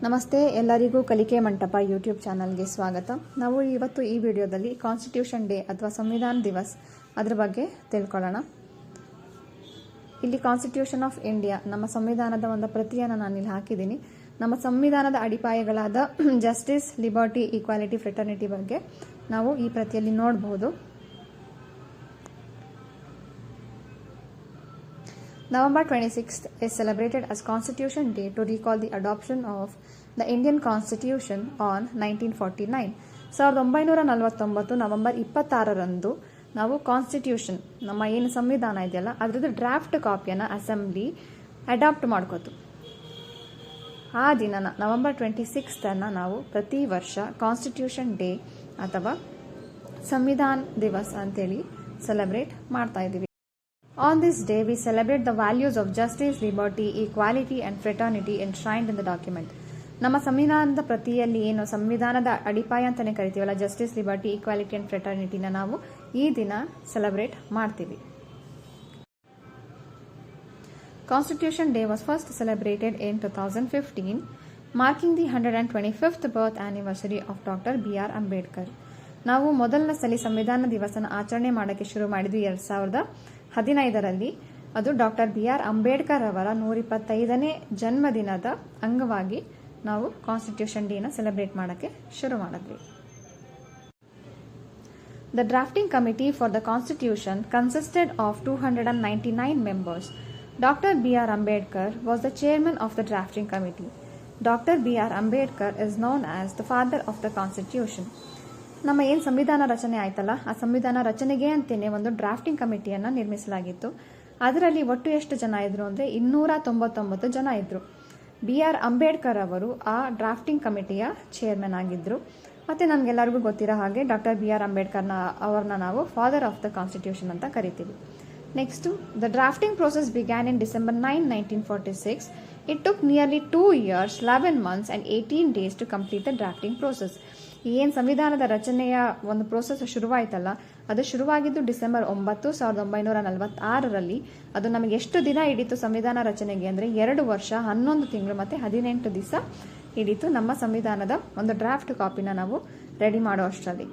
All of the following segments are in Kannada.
ನಮಸ್ತೆ, ಎಲ್ಲರಿಗೂ ಕಲಿಕೆ ಮಂಟಪ ಯೂಟ್ಯೂಬ್ ಚಾನಲ್ಗೆ ಸ್ವಾಗತ. ನಾವು ಇವತ್ತು ಈ ವಿಡಿಯೋದಲ್ಲಿ ಕಾನ್ಸ್ಟಿಟ್ಯೂಷನ್ ಡೇ ಅಥವಾ ಸಂವಿಧಾನ ದಿವಸ್ ಅದರ ಬಗ್ಗೆ ತಿಳ್ಕೊಳ್ಳೋಣ. ಇಲ್ಲಿ ಕಾನ್ಸ್ಟಿಟ್ಯೂಷನ್ ಆಫ್ ಇಂಡಿಯಾ, ನಮ್ಮ ಸಂವಿಧಾನದ ಒಂದು ಪ್ರತಿಯನ್ನು ನಾನು ಇಲ್ಲಿ ಹಾಕಿದ್ದೀನಿ. ನಮ್ಮ ಸಂವಿಧಾನದ ಅಡಿಪಾಯಗಳಾದ ಜಸ್ಟಿಸ್, ಲಿಬರ್ಟಿ, ಈಕ್ವಾಲಿಟಿ, ಫ್ರೆಟರ್ನಿಟಿ ಬಗ್ಗೆ ನಾವು ಈ ಪ್ರತಿಯಲ್ಲಿ ನೋಡಬಹುದು. November 26th is celebrated as Constitution Day to recall the adoption of the Indian Constitution on 1949. 1949 November 26ರಂದು ನಾವು ಕಾನ್ಸ್ಟಿಟ್ಯೂಷನ್, ನಮ್ಮ ಏನು ಸಂವಿಧಾನ ಇದೆಯಲ್ಲ ಅದರದ್ದು ಡ್ರಾಫ್ಟ್ ಕಾಪಿಯನ್ನು ಅಸೆಂಬ್ಲಿ ಅಡಾಪ್ಟ್ ಮಾಡ್ಕೋತು. ಆ ದಿನ ನವೆಂಬರ್ 26ನ್ನು ನಾವು ಪ್ರತಿ ವರ್ಷ ಕಾನ್ಸ್ಟಿಟ್ಯೂಷನ್ ಡೇ ಅಥವಾ ಸಂವಿಧಾನ ದಿವಸ್ ಅಂತೇಳಿ ಸೆಲೆಬ್ರೇಟ್ ಮಾಡ್ತಾ ಇದ್ದೀವಿ. On this day, we celebrate the values of justice, liberty, equality and fraternity enshrined in the document. ನಮ್ಮ ಸಂವಿಧಾನದ ಪ್ರತಿಯಲ್ಲಿ ಏನು ಸಂವಿಧಾನದ ಅಡಿಪಾಯ ಅಂತಾನೆ ಕರಿತೀವಲ್ಲ, ಜಸ್ಟಿಸ್, ಲಿಬರ್ಟಿ, ಈಕ್ವಾಲಿಟಿ ಅಂಡ್ ಫ್ರೆಟರ್ನಿಟಿನ ನಾವು ಈ ದಿನ ಸೆಲೆಬ್ರೇಟ್ ಮಾಡ್ತೀವಿ. Constitution Day was first celebrated in 2015, marking the 125th birth anniversary of Dr. B.R. Ambedkar. ನಾವು ಮೊದಲನೇ ಸಲ ಸಂವಿಧಾನ ದಿವಸನ ಆಚರಣೆ ಮಾಡೋಕ್ಕೆ ಶುರು ಮಾಡಿದ್ವಿ 2015ರಲ್ಲಿ. ಅದು ಡಾಕ್ಟರ್ B.R. ಅಂಬೇಡ್ಕರ್ ಅವರ 125ನೇ ಜನ್ಮದಿನದ ಅಂಗವಾಗಿ ನಾವು ಕಾನ್ಸ್ಟಿಟ್ಯೂಷನ್ ಡೇನ ಸೆಲೆಬ್ರೇಟ್ ಮಾಡೋಕ್ಕೆ ಶುರು ಮಾಡಿದ್ವಿ. The drafting committee for the constitution consisted of 299 members. Dr. B.R. Ambedkar was the chairman of the drafting committee. Dr. B.R. Ambedkar is known as the father of the constitution. ನಮ್ಮ ಏನು ಸಂವಿಧಾನ ರಚನೆ ಆಯ್ತಲ್ಲ, ಆ ಸಂವಿಧಾನ ರಚನೆಗೆ ಅಂತೇನೆ ಒಂದು ಡ್ರಾಫ್ಟಿಂಗ್ ಕಮಿಟಿಯನ್ನು ನಿರ್ಮಿಸಲಾಗಿತ್ತು. ಅದರಲ್ಲಿ ಒಟ್ಟು ಎಷ್ಟು ಜನ ಇದ್ರು ಅಂದರೆ 299 ಜನ ಇದ್ರು. B.R. ಅಂಬೇಡ್ಕರ್ ಅವರು ಆ ಡ್ರಾಫ್ಟಿಂಗ್ ಕಮಿಟಿಯ ಚೇರ್ಮನ್ ಆಗಿದ್ರು. ಮತ್ತೆ ನಮಗೆಲ್ಲರಿಗೂ ಗೊತ್ತಿರೋ ಹಾಗೆ ಡಾಕ್ಟರ್ B.R. ಅಂಬೇಡ್ಕರ್ ಅವ್ರನ್ನ ನಾವು ಫಾದರ್ ಆಫ್ ದ ಕಾನ್ಸ್ಟಿಟ್ಯೂಷನ್ ಅಂತ ಕರಿತೀವಿ. Next, the drafting process began in December 9, 1946. It took nearly 2 years, 11 months and 18 days to complete the drafting process. ಏನು ಸಂವಿಧಾನದ ರಚನೆಯ ಒಂದು ಪ್ರೋಸೆಸ್ ಶುರುವಾಯ್ತಲ್ಲ, ಅದು ಶುರುವಾಗಿದ್ದು December 9, 1946ರಲ್ಲಿ. ಅದು ನಮಗೆ ಎಷ್ಟು ದಿನ ಹಿಡಿತು ಸಂವಿಧಾನ ರಚನೆಗೆ ಅಂದರೆ 2 ವರ್ಷ, 11 ತಿಂಗಳು ಮತ್ತು 18 ದಿವಸ ಹಿಡಿತು ನಮ್ಮ ಸಂವಿಧಾನದ ಒಂದು ಡ್ರಾಫ್ಟ್ ಕಾಪಿನ ನಾವು ರೆಡಿ ಮಾಡೋ ಅಷ್ಟರಲ್ಲಿ.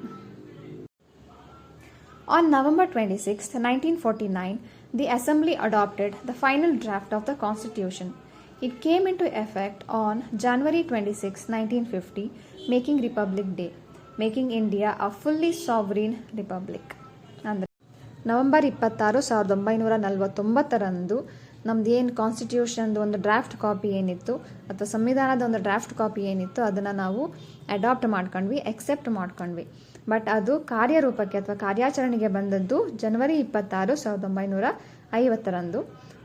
On November 26, 1949, the Assembly adopted the final draft of the Constitution. It came into effect on January 26, 1950, making Republic Day, making India a fully sovereign republic. ಅಂದರೆ ನವೆಂಬರ್ 26, 1949ರಂದು ನಮ್ದು ಏನು ಕಾನ್ಸ್ಟಿಟ್ಯೂಷನ್ದು ಒಂದು ಡ್ರಾಫ್ಟ್ ಕಾಪಿ ಏನಿತ್ತು ಅಥವಾ ಸಂವಿಧಾನದ ಒಂದು ಡ್ರಾಫ್ಟ್ ಕಾಪಿ ಏನಿತ್ತು ಅದನ್ನು ನಾವು ಅಡಾಪ್ಟ್ ಮಾಡ್ಕೊಂಡ್ವಿ, ಎಕ್ಸೆಪ್ಟ್ ಮಾಡ್ಕೊಂಡ್ವಿ. ಬಟ್ ಅದು ಕಾರ್ಯರೂಪಕ್ಕೆ ಅಥವಾ ಕಾರ್ಯಾಚರಣೆಗೆ ಬಂದದ್ದು ಜನವರಿ 26, 1950ರಂದು.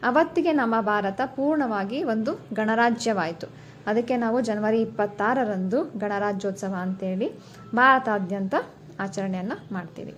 ಅವತ್ತಿಗೆ ನಮ್ಮ ಭಾರತ ಪೂರ್ಣವಾಗಿ ಒಂದು ಗಣರಾಜ್ಯವಾಯಿತು. ಅದಕ್ಕೆ ನಾವು ಜನವರಿ 26ರಂದು ಗಣರಾಜ್ಯೋತ್ಸವ ಅಂತೇಳಿ ಭಾರತಾದ್ಯಂತ ಆಚರಣೆಯನ್ನು ಮಾಡ್ತೀವಿ.